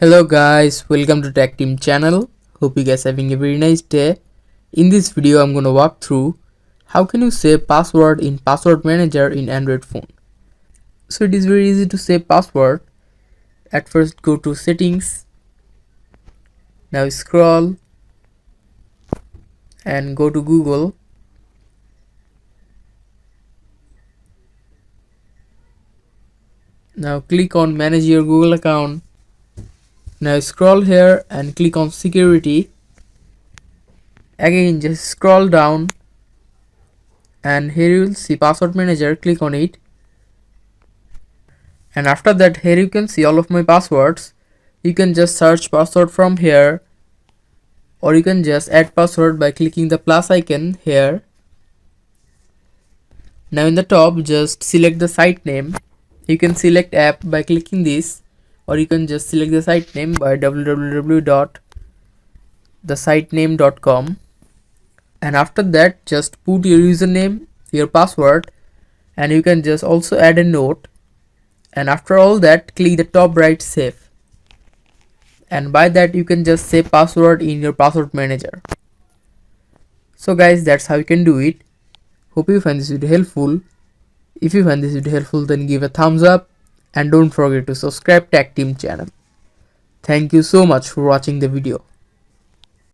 Hello guys, welcome to Tech Team channel. Hope you guys having a very nice day. In this video I'm gonna walk through how can you save password in password manager in Android phone. So it is very easy to save password. At first go to settings, now scroll and go to Google. Now click on manage your Google account. Now scroll here and click on security. Again just scroll down and here you will see password manager, click on it. And after that here you can see all of my passwords. You can just search password from here, or you can just add password by clicking the plus icon here. Now in the top just select the site name. You can select app by clicking this, or you can just select the site name by www.thesitename.com. and after that just put your username, your password, and you can just also add a note. And after all that click the top right save, and by that you can just save password in your password manager. So guys, that's how you can do it. Hope you find this video helpful. If you find this video helpful, then give a thumbs up and don't forget to subscribe Tech Team channel. Thank you so much for watching the video.